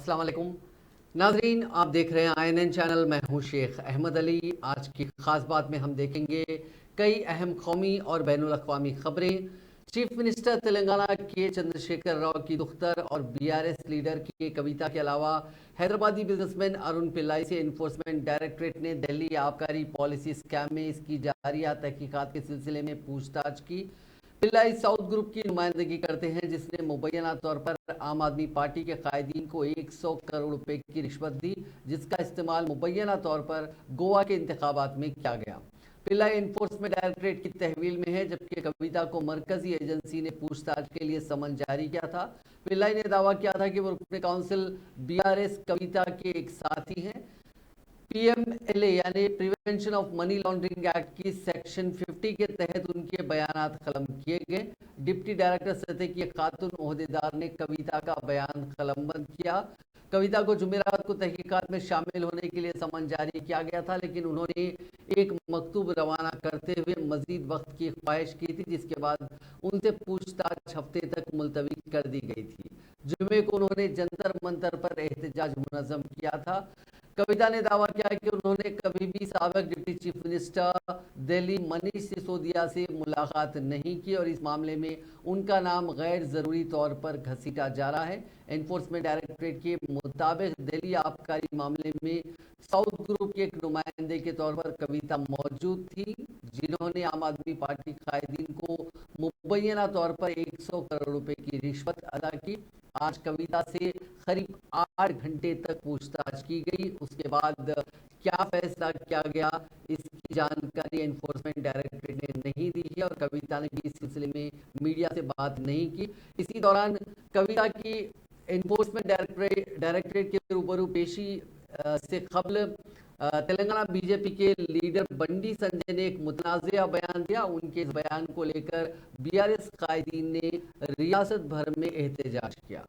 अस्सलाम वालेकुम नाजरीन, आप देख रहे हैं INN चैनल। मैं हूं शेख अहमद अली। आज की खास बात में हम देखेंगे कई अहम कौमी और बैनुल अक़वामी खबरें। चीफ मिनिस्टर तेलंगाना के चंद्रशेखर राव की दुख्तर और BRS लीडर की कविता के अलावा हैदराबादी बिजनेसमैन अरुण पिल्लाई से इन्फोर्समेंट डायरेक्टरेट ने दिल्ली आबकारी पॉलिसी स्कैम में इसकी जारिया तहकीकात के सिलसिले में पूछताछ की। पिल्लाई साउथ ग्रुप की नुमाइंदगी करते हैं, जिसने मुबैना तौर पर आम आदमी पार्टी के कायदीन को 100 करोड़ रुपए की रिश्वत दी, जिसका इस्तेमाल मुबैना तौर पर गोवा के इंतखाबात में किया गया। पिल्लाई इन्फोर्समेंट डायरेक्टरेट की तहवील में है, जबकि कविता को मरकजी एजेंसी ने पूछताछ के लिए समन जारी किया था। पिल्लाई ने दावा किया था कि वो रुकने काउंसिल BRS कविता के एक साथी हैं। PMLA यानी prevention of money laundering act की सेक्शन 50 के तहत उनके बयानात कलम किए गए। डिप्टी डायरेक्टर सतह की खातून ओहदेदार ने कविता का बयान कलमबंद किया। कविता को जुमेरात को तहकीकात में शामिल होने के लिए समन जारी किया गया था, लेकिन उन्होंने एक मकतूब रवाना करते हुए मजीद वक्त की ख्वाहिश की थी, जिसके बाद उनसे पूछताछ हफ्ते तक मुलतवी कर दी गई थी। जुमे को उन्होंने जंतर मंतर पर एहतजाज मुनज़्ज़म किया था। कविता ने दावा किया कि उन्होंने कभी भी साबिक deputy chief minister Delhi Manish Sisodia से मुलाकात नहीं की और इस मामले में उनका नाम गैर ज़रूरी तौर पर घसीटा जा रहा है। एनफोर्समेंट डायरेक्टरेट के मुताबिक दिल्ली आबकारी मामले में साउथ ग्रुप के एक नुमाइंदे के तौर पर कविता मौजूद थी, जिन्होंने आम आदमी पार्टी कायदीन को मुबैना तौर पर 100 करोड़ रुपए की रिश्वत अदा की। आज कविता से करीब 8 घंटे तक पूछताछ की गई। उसके बाद क्या फैसला किया गया, इसकी जानकारी एनफोर्समेंट डायरेक्टरेट ने नहीं दी है और कविता ने भी इस सिलसिले में मीडिया से बात नहीं की। इसी दौरान कविता की एनफोर्समेंट डायरेक्टरेट के रूबरू पेशी से कबल तेलंगाना बीजेपी के लीडर बंडी संजय ने एक मुतनाज़िया बयान दिया। उनके इस बयान को लेकर BRS कायदीन ने रियासत भर में एहतजाज किया।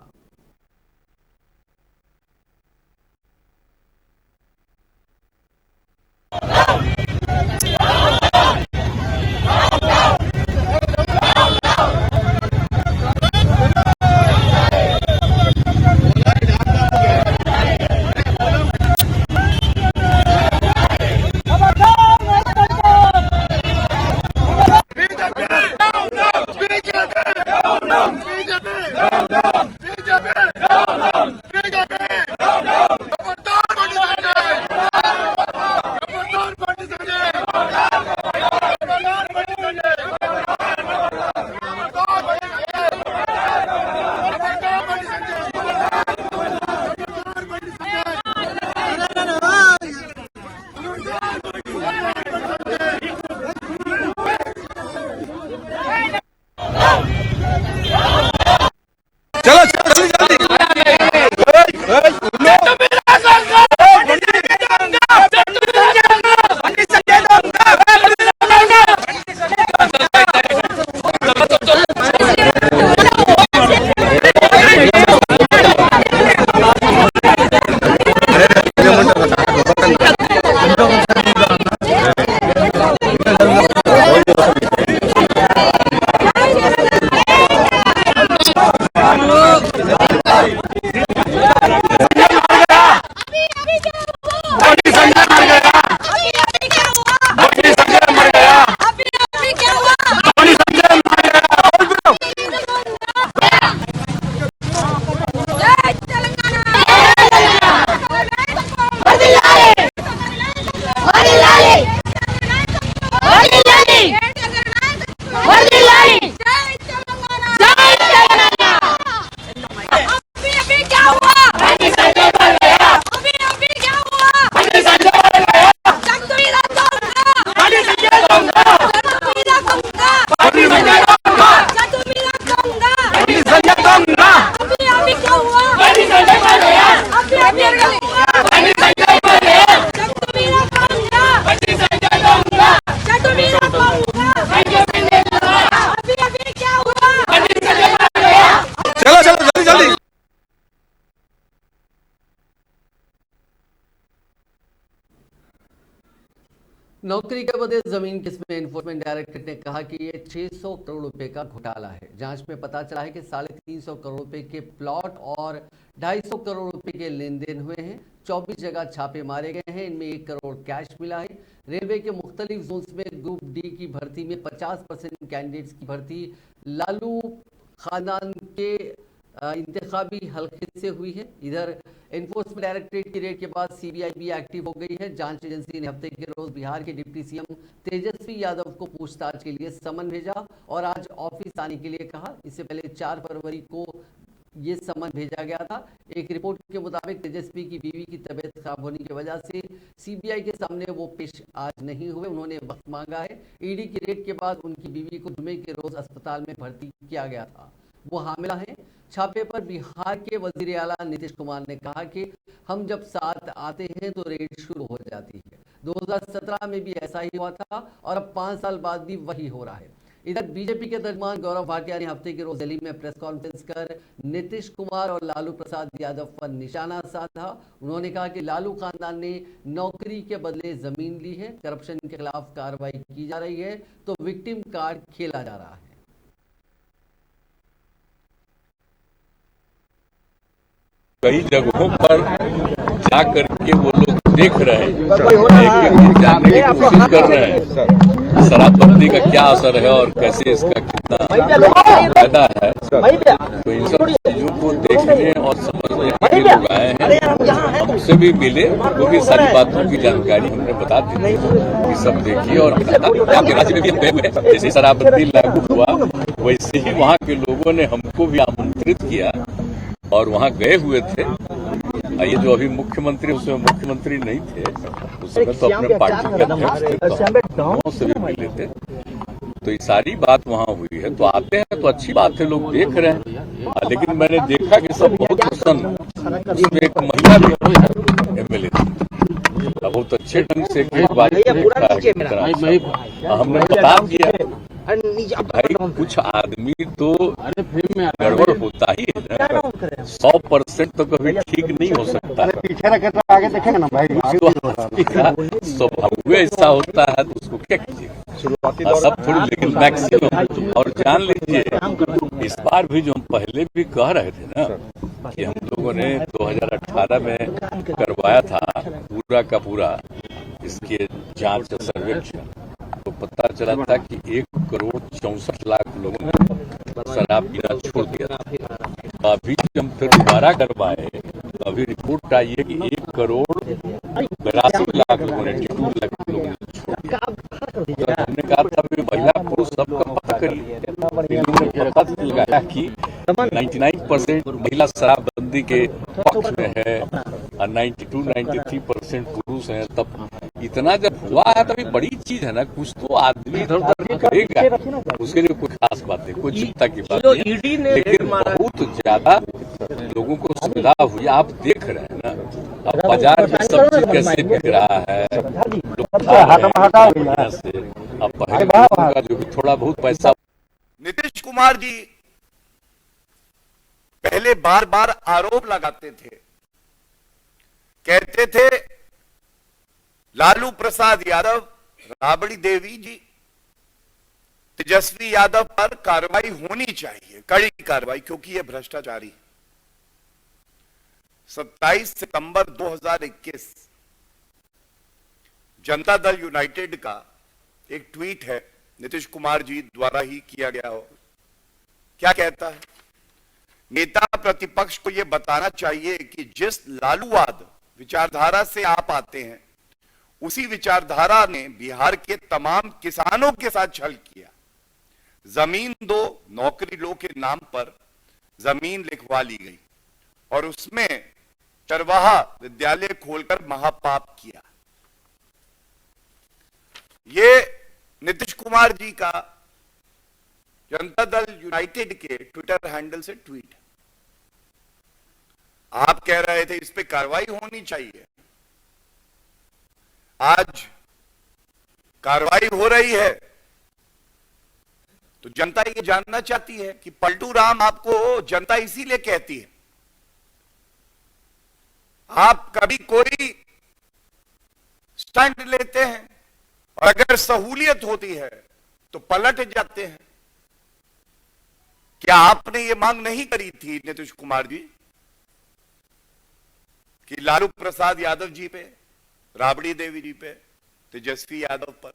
नौकरी के बदले जमीन केस में एनफोर्समेंट डायरेक्टरेट ने कहा कि ये 600 करोड़ रुपए का घोटाला है। जांच में पता चला है कि 350 करोड़ रुपए के प्लॉट और 250 करोड़ रुपए के लेन देन हुए हैं। 24 जगह छापे मारे गए हैं, इनमें 1 करोड़ कैश मिला है। रेलवे के मुख्तलिफ जोन्स में ग्रुप डी की भर्ती में 50% कैंडिडेट्स की भर्ती लालू खानदान के इंतखाबी हल्के से हुई है। इधर एनफोर्समेंट डायरेक्टरेट की रेड के बाद सीबीआई भी एक्टिव हो गई है। जांच एजेंसी ने हफ्ते के रोज बिहार के डिप्टी सीएम तेजस्वी यादव को पूछताछ के लिए समन भेजा और आज ऑफिस आने के लिए कहा। इससे पहले 4 फरवरी को ये समन भेजा गया था। एक रिपोर्ट के मुताबिक तेजस्वी की बीवी की तबीयत खराब होने की वजह से सीबीआई के सामने वो पेश आज नहीं हुए। उन्होंने वक्त मांगा है। ईडी की रेड के बाद उनकी बीवी को जुमे के रोज अस्पताल में भर्ती किया गया था। वो हामिला है। छापे पर बिहार के वजीर आला नीतीश कुमार ने कहा कि हम जब साथ आते हैं तो रेड शुरू हो जाती है। 2017 में भी ऐसा ही हुआ था और अब 5 साल बाद भी वही हो रहा है। इधर बीजेपी के तर्जुमान गौरव भाटिया ने हफ्ते के रोज दिल्ली में प्रेस कॉन्फ्रेंस कर नीतीश कुमार और लालू प्रसाद यादव पर निशाना साधा। उन्होंने कहा कि लालू खानदान ने नौकरी के बदले जमीन ली है, करप्शन के खिलाफ कार्रवाई की जा रही है तो विक्टिम कार्ड खेला जा रहा है। कई जगहों पर जा करके वो लोग देख रहे हैं, जानने की कोशिश कर रहे हैं शराबबंदी का क्या असर है और कैसे इसका कितना फायदा है। तो इन सब चीजों को देखने और समझने के लिए लोग आए हैं। हमसे भी मिले, क्योंकि सारी बातों की जानकारी हमने बता दी थी कि सब देखिए। और आपके राज्य में भी हम गए हुए हैं, जैसे शराबबंदी लागू हुआ वैसे ही वहाँ के लोगों ने हमको भी आमंत्रित किया और वहाँ गए हुए थे। ये जो अभी मुख्यमंत्री, उसमें मुख्यमंत्री नहीं थे, उसमें तो अपने पार्टी के अध्यक्ष थे, तो से भी मिले थे। तो ये सारी बात वहाँ हुई है। तो आते हैं तो अच्छी बात है, लोग देख रहे हैं। लेकिन मैंने देखा कि सब बहुत प्रसन्न, उसमें एक महिला भी एमएलए थी, बहुत अच्छे ढंग से हमने बता दिया भाई कुछ आदमी तो गड़बड़ होता ही है ना, 100% तो कभी ठीक नहीं हो सकता। पीछे रखे तो आगे देखेंगे ना भाई, स्वभाव ऐसा होता है तो उसको क्या कीजिएगा, सब थोड़ी। लेकिन मैक्सिमम, और जान लीजिए इस बार भी जो हम पहले भी कह रहे थे ना कि हम लोगों ने 2018 में करवाया था पूरा का पूरा इसके जांच सर्वेक्षण, तो पता चला था कि 1,64,00,000 लोगों ने शराब पीना छोड़ दिया था। अभी हम फिर दोबारा करवाए, अभी रिपोर्ट आई है कि 1,82,00,000 लोगों ने, 82 लाख लोगों ने छोड़ दिया। तो हमने कहा था महिला पुरुष सबका पता करिए। इन्होंने पता लगाया कि 99% महिला शराबबंदी के पक्ष में है और 92-93% पुरुष हैं। तब इतना जब हुआ है तभी बड़ी चीज है ना, कुछ तो आदमी इधर उधर करेगा, उसके लिए कोई खास बात नहीं, कोई चिंता की बात नहीं है। लेकिन बहुत ज्यादा लोगों को सुविधा हुई, आप देख रहे हैं ना। अब बाजार में सब्जी कैसे बिक रहा है, लोग खा रहे हैं से। अब पहले का जो भी थोड़ा बहुत पैसा। नीतीश कुमार जी पहले बार बार आरोप लगाते थे, कहते थे लालू प्रसाद यादव, राबड़ी देवी जी, तेजस्वी यादव पर कार्रवाई होनी चाहिए, कड़ी कार्रवाई, क्योंकि यह भ्रष्टाचारी। 27 सितंबर 2021 जनता दल यूनाइटेड का एक ट्वीट है, नीतीश कुमार जी द्वारा ही किया गया हो। क्या कहता है? नेता प्रतिपक्ष को यह बताना चाहिए कि जिस लालूवाद विचारधारा से आप आते हैं, उसी विचारधारा ने बिहार के तमाम किसानों के साथ छल किया। जमीन दो, नौकरी लो के नाम पर जमीन लिखवा ली गई और उसमें चरवाहा विद्यालय खोलकर महापाप किया। ये नीतीश कुमार जी का जनता दल यूनाइटेड के ट्विटर हैंडल से ट्वीट है। आप कह रहे थे इस पे कार्रवाई होनी चाहिए, आज कार्रवाई हो रही है तो जनता ये जानना चाहती है कि पलटू राम आपको जनता इसीलिए कहती है। आप कभी कोई स्टंट लेते हैं और अगर सहूलियत होती है तो पलट जाते हैं। क्या आपने ये मांग नहीं करी थी नीतीश कुमार जी कि लालू प्रसाद यादव जी पे, राबड़ी देवी जी पे, तेजस्वी यादव पर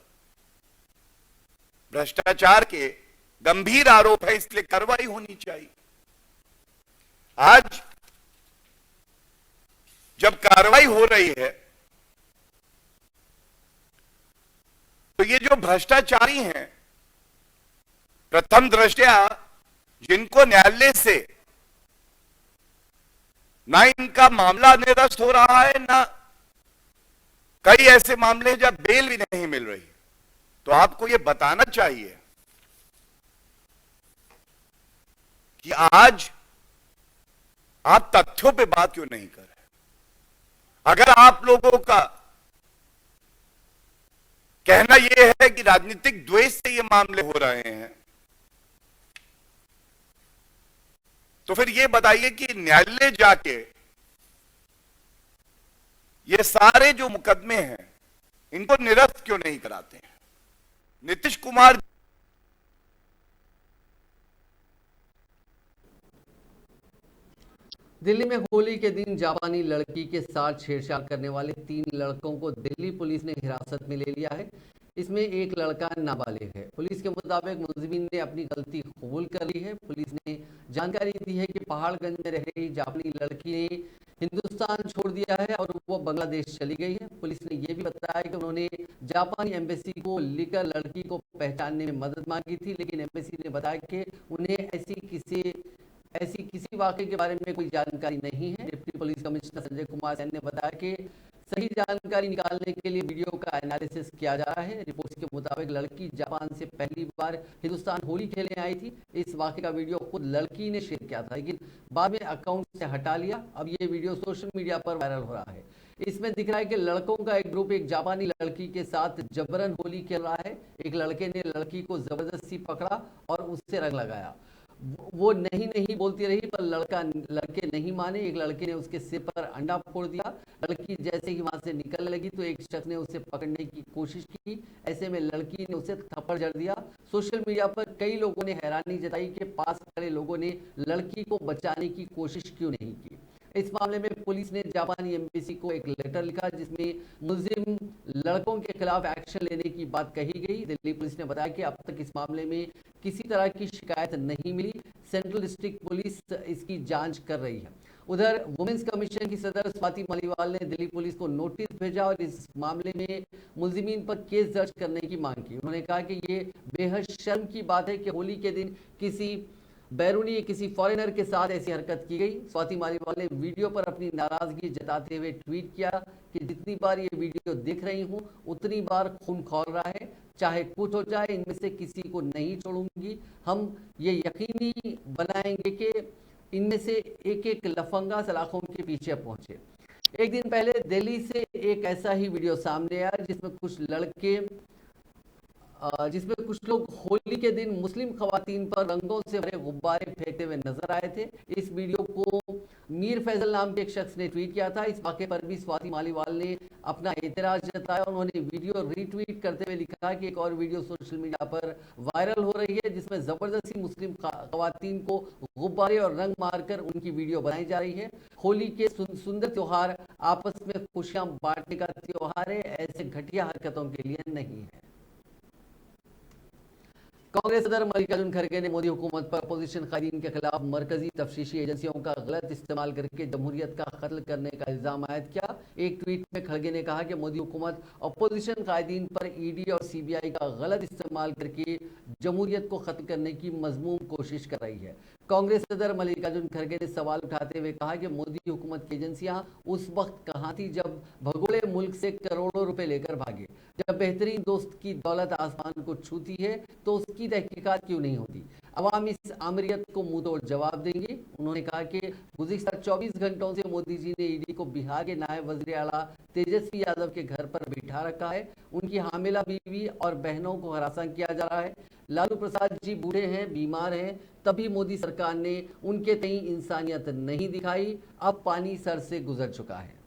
भ्रष्टाचार के गंभीर आरोप है, इसलिए कार्रवाई होनी चाहिए। आज जब कार्रवाई हो रही है तो ये जो भ्रष्टाचारी हैं, प्रथम दृष्टया जिनको न्यायालय से ना इनका मामला निरस्त हो रहा है, ना कई ऐसे मामले जब बेल भी नहीं मिल रही, तो आपको यह बताना चाहिए कि आज आप तथ्यों पे बात क्यों नहीं कर रहे। अगर आप लोगों का कहना यह है कि राजनीतिक द्वेष से ये मामले हो रहे हैं, तो फिर ये बताइए कि न्यायालय जाके ये सारे जो मुकदमे हैं इनको निरस्त क्यों नहीं कराते हैं। नीतीश कुमार दिल्ली में होली के दिन जापानी लड़की के साथ छेड़छाड़ करने वाले 3 लड़कों को दिल्ली पुलिस ने हिरासत में ले लिया है। इसमें एक लड़का नाबालिग है। पुलिस के मुताबिक मुलजिम ने अपनी गलती कबूल कर ली है। पुलिस ने जानकारी दी है कि पहाड़गंज में रह रही जापानी लड़की ने हिंदुस्तान छोड़ दिया है और वो बांग्लादेश चली गई है। पुलिस ने यह भी बताया कि उन्होंने जापानी एम्बेसी को लिखकर लड़की को पहचानने में मदद मांगी थी, लेकिन एम्बेसी ने बताया कि उन्हें ऐसी किसी वाकये के बारे में कोई जानकारी नहीं है। Deputy police commissioner Sanjay Kumar Sain ने बताया कि सही जानकारी निकालने के लिए वीडियो का एनालिसिस किया जा रहा है। रिपोर्ट्स के मुताबिक लड़की जापान से पहली बार हिंदुस्तान होली खेलने आई थी। इस वाकये का वीडियो खुद लड़की ने शेयर किया था, लेकिन बाद में अकाउंट से हटा लिया। अब ये वीडियो सोशल मीडिया पर वायरल हो रहा है। इसमें दिख रहा है कि लड़कों का एक ग्रुप एक जापानी लड़की के साथ जबरन होली खेल रहा है। एक लड़के ने लड़की को जबरदस्ती पकड़ा और उससे रंग लगाया। वो नहीं बोलती रही, पर लड़के नहीं माने। एक लड़के ने उसके सिर पर अंडा फोड़ दिया। लड़की जैसे ही वहां से निकलने लगी तो एक शख्स ने उसे पकड़ने की कोशिश की। ऐसे में लड़की ने उसे थप्पड़ जड़ दिया। सोशल मीडिया पर कई लोगों ने हैरानी जताई कि पास खड़े लोगों ने लड़की को बचाने की कोशिश क्यों नहीं की। इस मामले में पुलिस ने जापानी एम्बेसी को एक लेटर लिखा जिसमें मुलजिम लड़कों के खिलाफ एक्शन लेने की बात कही गई। दिल्ली पुलिस ने बताया कि अब तक इस मामले में किसी तरह की शिकायत नहीं मिली। सेंट्रल डिस्ट्रिक्ट पुलिस इसकी जांच कर रही है। उधर वुमेन्स कमीशन की सदर स्वाति मालीवाल ने दिल्ली पुलिस को नोटिस भेजा और इस मामले में मुलजिमीन पर केस दर्ज करने की मांग की। उन्होंने कहा कि ये बेहद शर्म की बात है कि होली के दिन किसी बैरूनी किसी फॉरेनर के साथ ऐसी हरकत की गई। स्वाति मालीवाल ने वीडियो पर अपनी नाराजगी जताते हुए ट्वीट किया कि जितनी बार ये वीडियो देख रही हूँ उतनी बार खून खौल रहा है। चाहे कुछ हो जाए, इनमें से किसी को नहीं छोड़ूंगी। हम ये यकीनी बनाएंगे कि इनमें से एक एक लफंगा सलाखों के पीछे पहुंचे। एक दिन पहले दिल्ली से एक ऐसा ही वीडियो सामने आया जिसमें कुछ लोग होली के दिन मुस्लिम खवातीन पर रंगों से भरे गुब्बारे फेंकते हुए नजर आए थे। इस वीडियो को मीर फैजल नाम के एक शख्स ने ट्वीट किया था। इस वाक़े पर भी स्वाति मालीवाल ने अपना एतराज जताया। उन्होंने वीडियो रीट्वीट करते हुए लिखा कि एक और वीडियो सोशल मीडिया पर वायरल हो रही है जिसमें जबरदस्ती मुस्लिम खवातीन को गुब्बारे और रंग मारकर उनकी वीडियो बनाई जा रही है। होली के सुंदर त्योहार आपस में खुशियां बांटने का त्योहार है, ऐसे घटिया हरकतों के लिए नहीं है। कांग्रेस सदर मल्लिकार्जुन खड़गे ने मोदी हुकूमत पर अपोजिशन कायदीन के खिलाफ मरकजी तफ्तीशी एजेंसियों का गलत इस्तेमाल करके जमहूरियत का कत्ल करने का इल्जाम आयद किया। एक ट्वीट में खड़गे ने कहा कि मोदी हुकूमत अपोजिशन कायदीन पर ईडी और सीबीआई का गलत इस्तेमाल करके जमहूरियत को खत्म करने की मजमूम कोशिश कर रही है। कांग्रेस सदर मल्लिकार्जुन खड़गे ने सवाल उठाते हुए कहा कि मोदी हुकूमत की एजेंसियां उस वक्त कहां थी जब भगोड़े मुल्क से करोड़ों रुपए लेकर भागे। जब बेहतरीन दोस्त की दौलत आसमान को छूती है तो उसकी तहकीकात क्यों नहीं होती। अवाम इस आमरियत को मुंह तोड़ जवाब देंगे। उन्होंने कहा कि गुज़िश्ता 24 घंटों से मोदी जी ने ईडी को बिहार के नायब वज़ीर आला तेजस्वी यादव के घर पर बिठा रखा है। उनकी हामिला बीवी और बहनों को हरासा किया जा रहा है। लालू प्रसाद जी बूढ़े हैं, बीमार हैं, तभी मोदी सरकार ने उनके तई इंसानियत नहीं दिखाई। अब पानी सर से गुजर चुका है।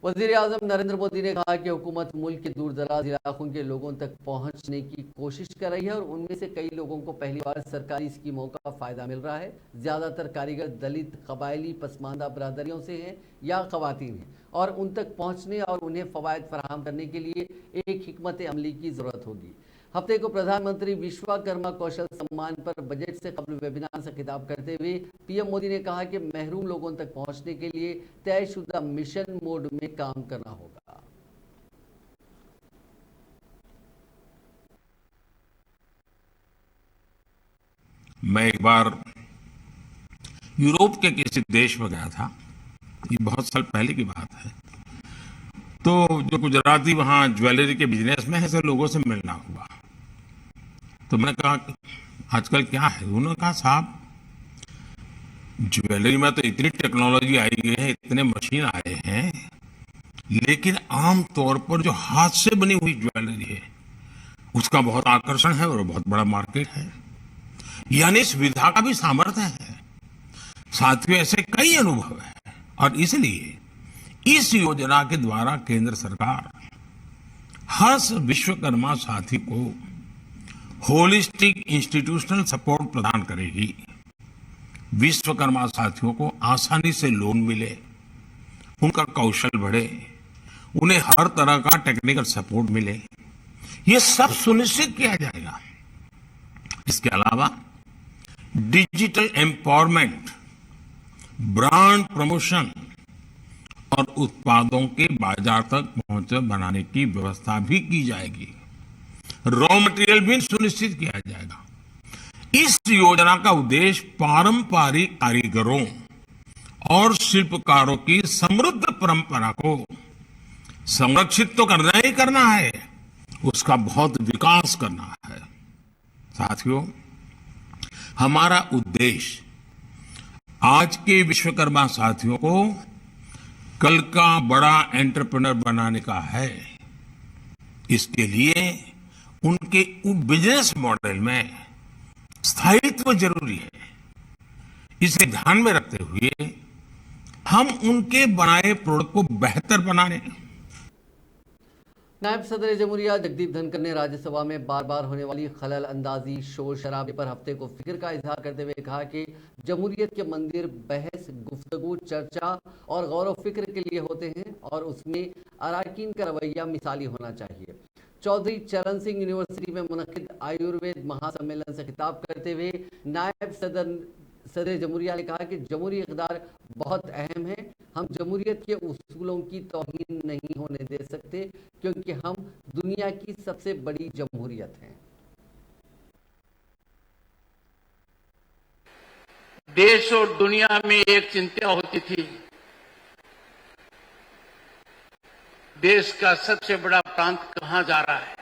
वजीर आजम नरेंद्र मोदी ने कहा कि हुकूमत मुल्क के दूर दराज इलाकों के लोगों तक पहुंचने की कोशिश कर रही है और उनमें से कई लोगों को पहली बार सरकारी स्कीमों का फायदा मिल रहा है। ज्यादातर कारीगर दलित, कबायली, पसमानदा बरादरियों से हैं या खवातीन हैं और उन तक पहुंचने और उन्हें फवायद फराहम करने के लिए एक हिकमत अमली की जरूरत होगी। हफ्ते को प्रधानमंत्री विश्वकर्मा कौशल सम्मान पर बजट से कबल वेबिनार से खिताब करते हुए पीएम मोदी ने कहा कि महरूम लोगों तक पहुंचने के लिए तयशुदा मिशन मोड में काम करना होगा। मैं एक बार यूरोप के किसी देश में गया था, ये बहुत साल पहले की बात है। तो जो गुजराती वहाँ ज्वेलरी के बिजनेस में है, ऐसे लोगों से मिलना हुआ। तो मैं कहा कि आजकल क्या है? उन्होंने कहा साहब, ज्वेलरी में तो इतनी टेक्नोलॉजी आई गई है, इतने मशीन आए हैं, लेकिन आम तौर पर जो हाथ से बनी हुई ज्वेलरी है उसका बहुत आकर्षण है और बहुत बड़ा मार्केट है। यानी इस विधा का भी सामर्थ्य है। साथियों, ऐसे कई अनुभव है और इसलिए इस योजना के द्वारा केंद्र सरकार हर विश्वकर्मा साथी को होलिस्टिक इंस्टीट्यूशनल सपोर्ट प्रदान करेगी। विश्वकर्मा साथियों को आसानी से लोन मिले, उनका कौशल बढ़े, उन्हें हर तरह का टेक्निकल सपोर्ट मिले, ये सब सुनिश्चित किया जाएगा। इसके अलावा डिजिटल एम्पावरमेंट, ब्रांड प्रमोशन और उत्पादों के बाजार तक पहुंच बनाने की व्यवस्था भी की जाएगी। रॉ मटेरियल भी सुनिश्चित किया जाएगा। इस योजना का उद्देश्य पारंपरिक कारीगरों और शिल्पकारों की समृद्ध परंपरा को संरक्षित तो करना ही करना है, उसका बहुत विकास करना है। साथियों, हमारा उद्देश्य आज के विश्वकर्मा साथियों को कल का बड़ा एंटरप्रेन्योर बनाने का है। इसके लिए उनके बिजनेस मॉडल में स्थायित्व जरूरी है। इसे ध्यान में रखते हुए हम उनके बनाए प्रोडक्ट को बेहतर बनाने। नायब सदर जमहूरिया जगदीप धनखड़ ने राज्यसभा में बार बार होने वाली खलल अंदाजी, शोर शराबे पर हफ्ते को फिक्र का इजहार करते हुए कहा कि जमहूरियत के मंदिर बहस, गुफ्तगू, चर्चा और गौर व फिक्र के लिए होते हैं और उसमें अरकान का रवैया मिसाली होना चाहिए। चौधरी चरण सिंह यूनिवर्सिटी में मुनक्किद आयुर्वेद महासम्मेलन से खिताब करते हुए नायब सदर जमहूरिया ने कहा कि जमहूरी इक़्तिदार बहुत अहम है। हम जमहूरियत के उसूलों की तौहीन नहीं होने दे सकते क्योंकि हम दुनिया की सबसे बड़ी जमहूरियत हैं। देश और दुनिया में एक चिंता होती थी, देश का सबसे बड़ा प्रांत कहां जा रहा है।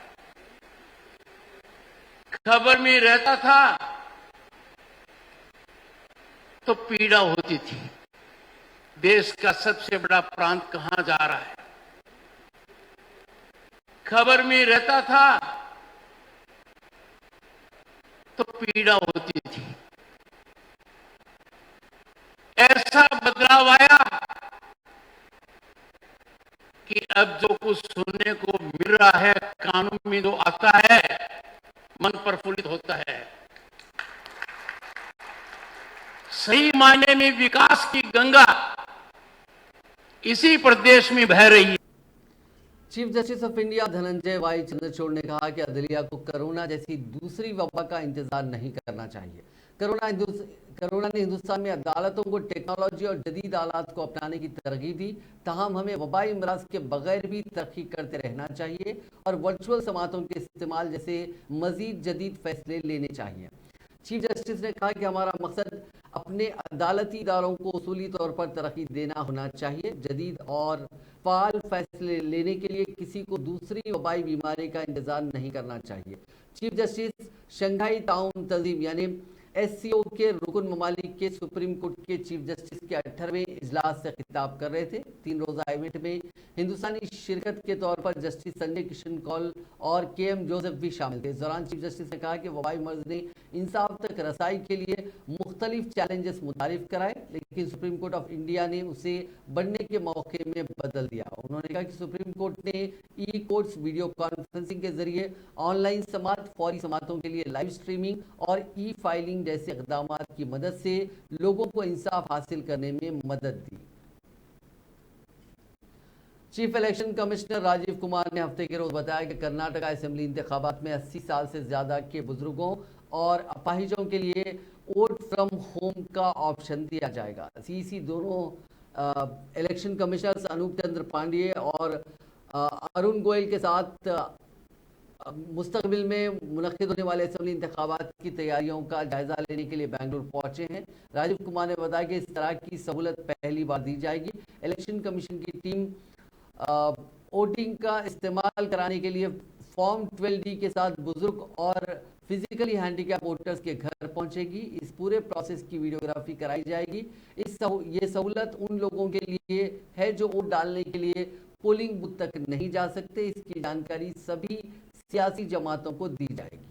खबर में रहता था तो पीड़ा होती थी, देश का सबसे बड़ा प्रांत कहां जा रहा है। खबर में रहता था तो पीड़ा होती थी। ऐसा बदलाव आया कि अब जो कुछ सुनने को मिल रहा है, कानून में जो आता है, मन प्रफुल्लित होता है। सही मायने में विकास की गंगा इसी प्रदेश में बह रही है। Chief justice of India Dhananjaya Y Chandrachud ने कहा कि अदलिया को कोरोना जैसी दूसरी वबा का इंतजार नहीं करना चाहिए। कोरोना ने हिंदुस्तान में अदालतों को टेक्नोलॉजी और जदीद आलात को अपनाने की तरकीब दी, ताहम हमें वबाई अमराज के बगैर भी तरक्की करते रहना चाहिए और वर्चुअल समातों के इस्तेमाल जैसे मजीद जदीद फैसले लेने चाहिए। चीफ जस्टिस ने कहा कि हमारा मकसद अपने अदालती इदारों को उसूली तौर पर तरक्की देना होना चाहिए। जदीद और फाल फैसले लेने के लिए किसी को दूसरी वबाई बीमारी का इंतजार नहीं करना चाहिए। चीफ जस्टिस शंघाई ताउन तंजीम यानी SCO के रुकन ममालिक के सुप्रीम कोर्ट के चीफ जस्टिस के 18वें इजलास से खिताब कर रहे थे। 3 रोजा इवेंट में हिंदुस्तानी शिरकत के तौर पर जस्टिस संजय किशन कौल और KM जोसेफ भी शामिल थे। इस दौरान चीफ जस्टिस ने कहा कि वबाई मर्ज ने इंसाफ तक रसाई के लिए मुख्तलिफ चैलेंजेस मुतारिफ कराए, लेकिन सुप्रीम कोर्ट ऑफ इंडिया ने उसे बढ़ने के मौके में बदल दिया। उन्होंने कहा कि सुप्रीम कोर्ट ने ई कोर्ट्स, वीडियो कॉन्फ्रेंसिंग के जरिए ऑनलाइन समाअत, फौरी समाअतों के लिए लाइव स्ट्रीमिंग और ई फाइलिंग जैसे इक़दाम की मदद से लोगों को इंसाफ हासिल करने में मदद दी। Chief election commissioner Rajiv Kumar ने हफ्ते के रोज बताया कि कर्नाटक असेंबली इंतखाबात में 80 साल से ज्यादा के बुजुर्गों और अपाहिजों के लिए वोट फ्रॉम होम का ऑप्शन दिया जाएगा। सीईसी दोनों इलेक्शन कमिश्नर्स अनूप चंद्र पांडेय और अरुण गोयल के साथ मुस्तकबिल में मुनक्किद होने वाले असेंबली इंतखाबात की तैयारियों का जायजा लेने के लिए बेंगलुरु पहुंचे हैं। राजीव कुमार ने बताया कि इस तरह की सहूलत पहली बार दी जाएगी। इलेक्शन कमीशन की टीम वोटिंग का इस्तेमाल कराने के लिए फॉर्म 12D के साथ बुजुर्ग और फिजिकली हैंडीकैप वोटर्स के घर पहुंचेगी। इस पूरे प्रोसेस की वीडियोग्राफी कराई जाएगी। ये सहूलत उन लोगों के लिए है जो वोट डालने के लिए पोलिंग बूथ तक नहीं जा सकते। इसकी जानकारी सभी सियासी जमातों को दी जाएगी।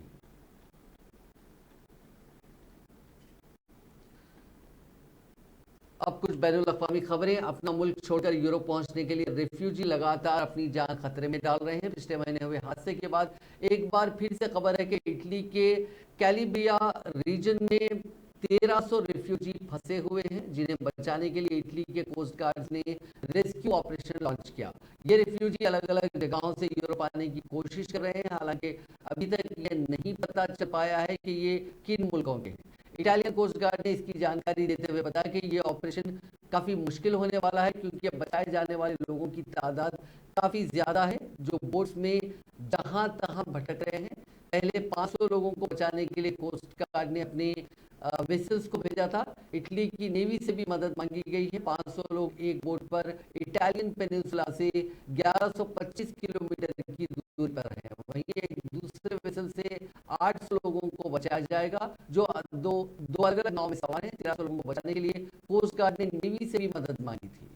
अब कुछ बैनुल अक़वामी खबरें। अपना मुल्क छोड़कर यूरोप पहुंचने के लिए रिफ्यूजी लगातार अपनी जान खतरे में डाल रहे हैं। पिछले महीने हुए हादसे के बाद एक बार फिर से खबर है कि इटली के कैलिब्रिया रीजन में 1300 रिफ्यूजी फंसे हुए हैं, जिन्हें बचाने के लिए इटली के कोस्ट गार्ड ने रेस्क्यू ऑपरेशन लॉन्च किया। ये रिफ्यूजी अलग अलग जगहों से यूरोप आने की कोशिश कर रहे हैं। हालांकि अभी तक ये नहीं पता चल पाया है कि ये किन मुल्कों के हैं। इटालियन कोस्ट गार्ड ने इसकी जानकारी देते हुए बताया कि ये ऑपरेशन काफ़ी मुश्किल होने वाला है, क्योंकि बचाए जाने वाले लोगों की तादाद काफ़ी ज़्यादा है जो बोट्स में जहां तहां भटक रहे हैं। पहले 500 लोगों को बचाने के लिए कोस्ट गार्ड ने अपने वेसल्स को भेजा था। इटली की नेवी से भी मदद मांगी गई है। 500 लोग एक बोट पर इटालियन पेनिनसुला से 1125 किलोमीटर की दूरी पर हैं। वहीं एक दूसरे वेसल से 800 लोगों को बचाया जाएगा जो दो अलग अलग नाव में सवार हैं। 1300 लोगों को बचाने के लिए कोस्ट गार्ड ने नेवी से भी मदद मांगी थी।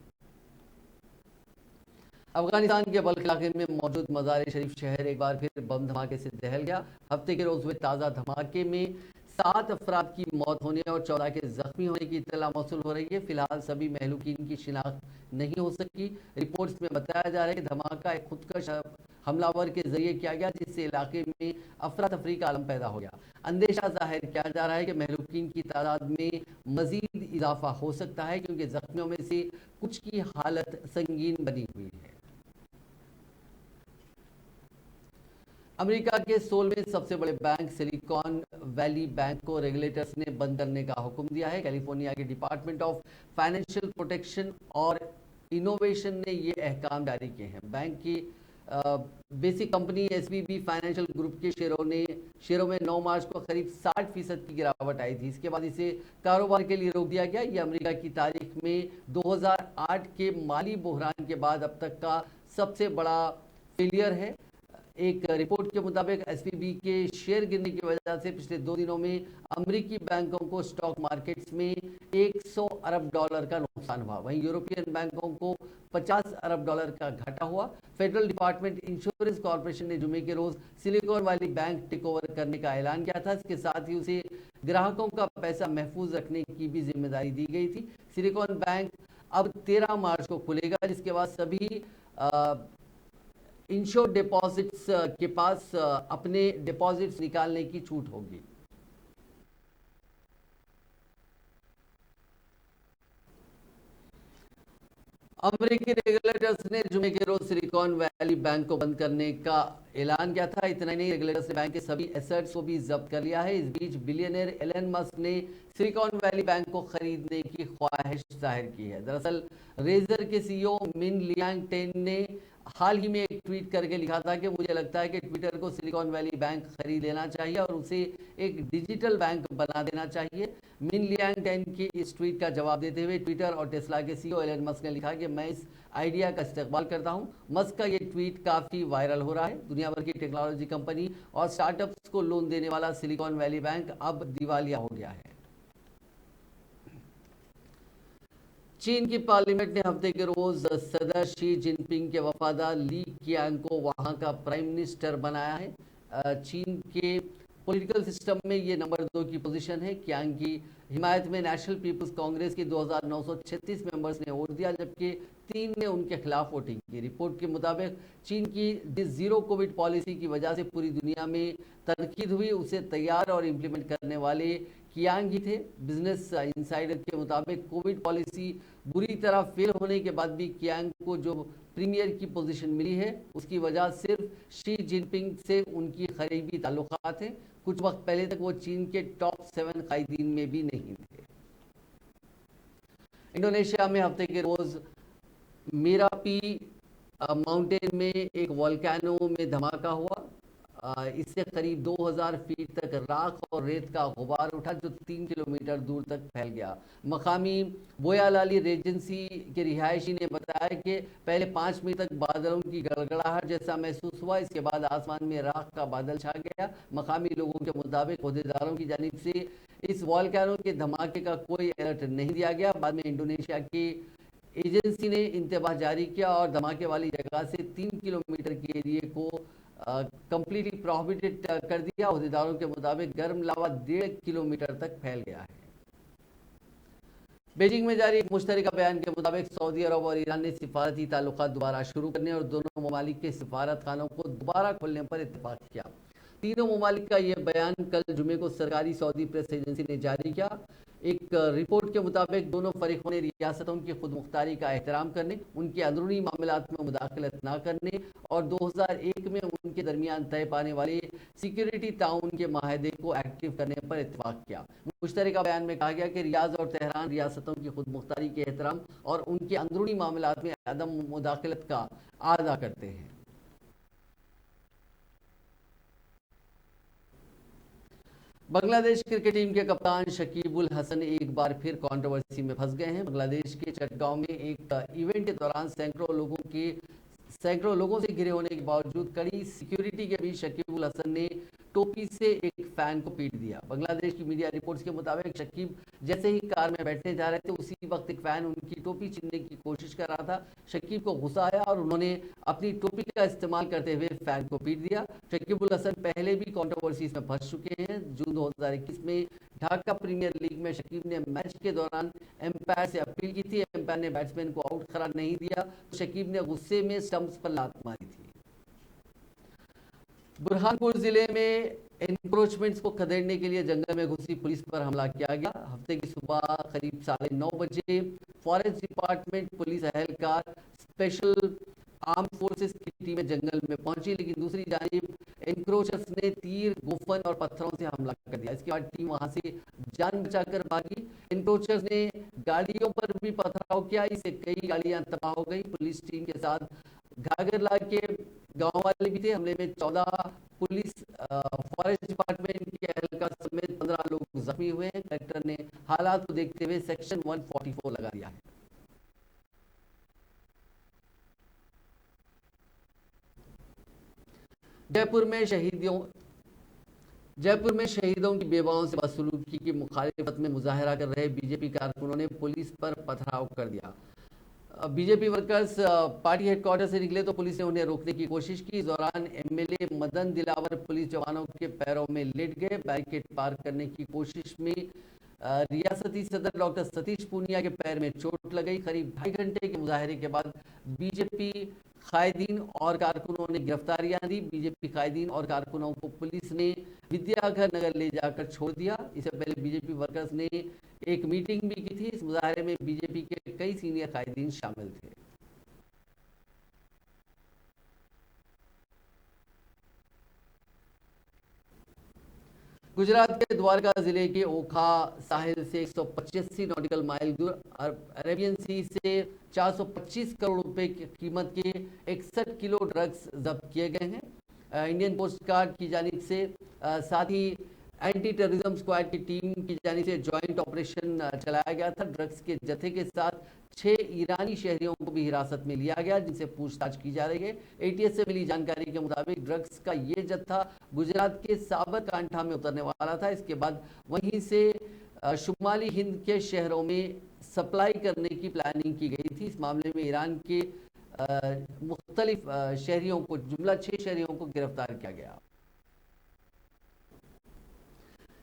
अफगानिस्तान के बल्ख इलाके में मौजूद मज़ार शरीफ शहर एक बार फिर बम धमाके से दहल गया। हफ्ते के रोज हुए ताज़ा धमाके में 7 अफराद की मौत होने और 14 के जख्मी होने की इत्तला मौसूल हो रही है। फिलहाल सभी महलूकीन की शिनाख्त नहीं हो सकी। रिपोर्ट्स में बताया जा रहा है कि धमाका एक खुदकश हमलावर के जरिए किया गया, जिससे इलाके में अफरा तफरी का आलम पैदा हो गया। अंदेशा जाहिर किया जा रहा है कि महलूकीन की तादाद में मजीद इजाफा हो सकता है, क्योंकि जख्मियों में से कुछ की हालत संगीन बनी हुई है। अमेरिका के 16वें सबसे बड़े बैंक सिलिकॉन वैली बैंक को रेगुलेटर्स ने बंद करने का हुक्म दिया है। कैलिफोर्निया के डिपार्टमेंट ऑफ फाइनेंशियल प्रोटेक्शन और इनोवेशन ने ये अहकाम जारी किए हैं। बैंक की basic company SVB financial group के शेयरों में 9 मार्च को करीब 60% की गिरावट आई थी। इसके बाद इसे कारोबार के लिए रोक दिया गया। ये अमेरिका की तारीख में 2008 के माली बहरान के बाद अब तक का सबसे बड़ा फेलियर है। एक रिपोर्ट के मुताबिक SVB के शेयर गिरने की वजह से पिछले 2 दिनों में अमेरिकी बैंकों को स्टॉक मार्केट्स में $100 अरब का नुकसान हुआ। वहीं यूरोपियन बैंकों को $50 अरब का घाटा हुआ। फेडरल डिपार्टमेंट इंश्योरेंस कॉर्पोरेशन ने जुमे के रोज Silicon Valley Bank take over करने का ऐलान किया था। इसके साथ ही उसे ग्राहकों का पैसा महफूज रखने की भी जिम्मेदारी दी गई थी। सिलिकॉन बैंक अब 13 मार्च को खुलेगा, जिसके बाद सभी इंश्योर्ड डिपॉजिट्स के पास अपने डिपॉजिट्स निकालने की छूट होगी। अमेरिकी रेगुलेटर्स ने जुमे के रोज सिलिकॉन वैली बैंक को बंद करने का ऐलान किया था। इतना ही नहीं, रेगुलेटर्स ने बैंक के सभी एसेट्स को भी जब्त कर लिया है। इस बीच बिलियनर एलन मस्क ने सिलिकॉन वैली बैंक को खरीदने की ख्वाहिश जाहिर की है। दरअसल रेजर के CEO मिन लियांग टेन ने हाल ही में एक ट्वीट करके लिखा था कि मुझे लगता है कि ट्विटर को सिलिकॉन वैली बैंक खरीद लेना चाहिए और उसे एक डिजिटल बैंक बना देना चाहिए। मिन लियांग टेन के इस ट्वीट का जवाब देते हुए ट्विटर और टेस्ला के CEO एलन मस्क ने लिखा कि मैं इस आइडिया का इस्तेमाल करता हूं। मस्क का ये ट्वीट काफ़ी वायरल हो रहा है। दुनिया भर की टेक्नोलॉजी कंपनी और स्टार्टअप्स को लोन देने वाला सिलिकॉन वैली बैंक अब दिवालिया हो गया है। चीन की पार्लियामेंट ने हफ्ते के रोज सदर शी जिनपिंग के वफादार ली कियांग को वहां का प्राइम मिनिस्टर बनाया है। चीन के पॉलिटिकल सिस्टम में ये नंबर 2 की पोजीशन है। कियांग की हिमायत में नेशनल पीपल्स कांग्रेस के 2936 मेंबर्स ने वोट दिया, जबकि 3 ने उनके खिलाफ वोटिंग की। रिपोर्ट के मुताबिक चीन की जीरो कोविड पॉलिसी की वजह से पूरी दुनिया में तनकीद हुई, उसे तैयार और इम्प्लीमेंट करने वाले कियांग ही थे। बिजनेस इनसाइडर के मुताबिक कोविड पॉलिसी बुरी तरह फेल होने के बाद भी कियांग को जो प्रीमियर की पोजीशन मिली है, उसकी वजह सिर्फ शी जिनपिंग से उनकी करीबी ताल्लुकात हैं। कुछ वक्त पहले तक वो चीन के टॉप 7 कायदीन में भी नहीं थे। इंडोनेशिया में हफ्ते के रोज मेरापी माउंटेन में एक वोल्केनो में धमाका हुआ। इससे करीब 2000 फीट तक राख और रेत का गुबार उठा, जो 3 किलोमीटर दूर तक फैल गया। मकामी बोयालाली रेजेंसी के रिहायशी ने बताया कि पहले 5 मिनट तक बादलों की गड़गड़ाहट जैसा महसूस हुआ, इसके बाद आसमान में राख का बादल छा गया। मकामी लोगों के मुताबिक अहदेदारों की जानिब से इस वोल्केनो के धमाके का कोई अलर्ट नहीं दिया गया। बाद में इंडोनेशिया की एजेंसी ने इंतबाह जारी किया और धमाके वाली जगह से 3 किलोमीटर के एरिए को कंप्लीटली प्रोहिबिटेड कर दिया। अहदेदारों के मुताबिक गर्म लावा 1.5 किलोमीटर तक फैल गया है। बीजिंग में जारी एक मुश्तरका बयान के मुताबिक सऊदी अरब और ईरान ने सिफारती ताल्लुकात दोबारा शुरू करने और दोनों ममालिक के सिफारत खानों को दोबारा खोलने पर इत्तेफाक किया। तीनों ममालिक का यह बयान कल जुमे को सरकारी सऊदी प्रेस एजेंसी ने जारी किया। एक रिपोर्ट के मुताबिक दोनों फरीकों ने रियासतों की खुद मुख्तारी का एहतराम करने, उनके अंदरूनी मामलात में मुदाखलत न करने और 2001 में उनके दरमियान तय पाने वाले सिक्योरिटी ताउन के माहदे को एक्टिव करने पर इत्तेफाक किया। मुश्तरका बयान में कहा गया कि रियाज और तेहरान रियासतों की खुद मुख्तारी के एहतराम और उनके अंदरूनी मामलात में अदम मुदाखलत का आदा करते हैं। बांग्लादेश क्रिकेट टीम के कप्तान शकीब उल हसन एक बार फिर कंट्रोवर्सी में फंस गए हैं। बांग्लादेश के चटगांव में एक इवेंट के दौरान सैकड़ों लोगों से घिरे होने के बावजूद कड़ी सिक्योरिटी के बीच शकीब उल हसन ने टोपी से एक फैन को पीट दिया। बांग्लादेश की मीडिया रिपोर्ट्स के मुताबिक शकीब जैसे ही कार में बैठने जा रहे थे, उसी वक्त एक फैन उनकी टोपी छीनने की कोशिश कर रहा था। शकीब को गुस्सा आया और उन्होंने अपनी टोपी का इस्तेमाल करते हुए फैन को पीट दिया। शकीब उल हसन पहले भी कंट्रोवर्सीज में फंस चुके हैं। जून 2021 में ढाका प्रीमियर लीग में शकीब ने मैच के दौरान एम्पायर से अपील की थी। एम्पायर ने बैट्समैन को आउट करार नहीं दिया, तो शकीब ने गुस्से में स्टंप्स पर लात मारी थी। बुरहानपुर जिले में एनक्रोचमेंट्स को खदेड़ने के लिए जंगल में घुसी पुलिस पर हमला किया गया। हफ्ते की सुबह करीब 9:30 बजे फॉरेस्ट डिपार्टमेंट पुलिस एहलकार स्पेशल आर्म फोर्सेस की टीमें जंगल में पहुंची, लेकिन दूसरी जानिब एनक्रोचर्स ने तीर, गोफन और पत्थरों से हमला कर दिया। इसके बाद टीम वहां से जान बचाकर भागी। एनक्रोचर्स ने गाड़ियों पर भी पथराव किया, इससे कई गाड़ियां तबाह हो गई। पुलिस टीम के साथ घाघरला के गांव वाले भी थे। हमले में 14 पुलिस फॉरेस्ट डिपार्टमेंट के एहलकार समेत 15 लोग जख्मी हुए हैं। कलेक्टर ने हालात को देखते हुए सेक्शन 144 लगा दिया है। जयपुर में शहीदों की बेवाओं से बदसलूकी की मुखालिफत में मुजाहरा कर रहे बीजेपी कारकुनों ने पुलिस पर पथराव कर दिया। बीजेपी वर्कर्स पार्टी हेडक्वार्टर से निकले तो पुलिस ने उन्हें रोकने की कोशिश की। इस दौरान एमएलए मदन दिलावर पुलिस जवानों के पैरों में लेट गए। बैरिकेड पार करने की कोशिश में रियासती सदर डॉक्टर सतीश पूनिया के पैर में चोट लग गई। करीब 2.5 घंटे के मुजाहरे के बाद बीजेपी कायदीन और कारकुनों ने गिरफ्तारियां दी। बीजेपी कायदीन और कारकुनों को पुलिस ने विद्याघर नगर ले जाकर छोड़ दिया। इससे पहले बीजेपी वर्कर्स ने एक मीटिंग भी की थी। इस मुजाहरे में बीजेपी के कई सीनियर कायदीन शामिल थे। गुजरात के द्वारका जिले के ओखा साहिल से 185 नॉटिकल माइल दूर अरेबियन सी से 425 करोड़ रुपए की कीमत के 61 किलो ड्रग्स जब्त किए गए हैं। इंडियन कोस्ट गार्ड की जानिब से साथ ही एंटी टेररिज्म स्क्वाड की टीम की जानिब से ज्वाइंट ऑपरेशन चलाया गया था। ड्रग्स के जत्थे के साथ 6 ईरानी शहरियों को भी हिरासत में लिया गया, जिनसे पूछताछ की जा रही है। एटीएस से मिली जानकारी के मुताबिक ड्रग्स का ये जत्था गुजरात के साबरकांठा में उतरने वाला था। इसके बाद वहीं से शुमाली हिंद के शहरों में सप्लाई करने की प्लानिंग की गई थी। इस मामले में ईरान के मुख्तलिफ शहरियों को, जुमला 6 शहरियों को गिरफ्तार किया गया।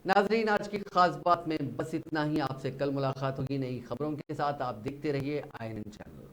नाजरीन, आज की खास बात में बस इतना ही। आपसे कल मुलाकात होगी नई खबरों के साथ। आप देखते रहिए INN चैनल।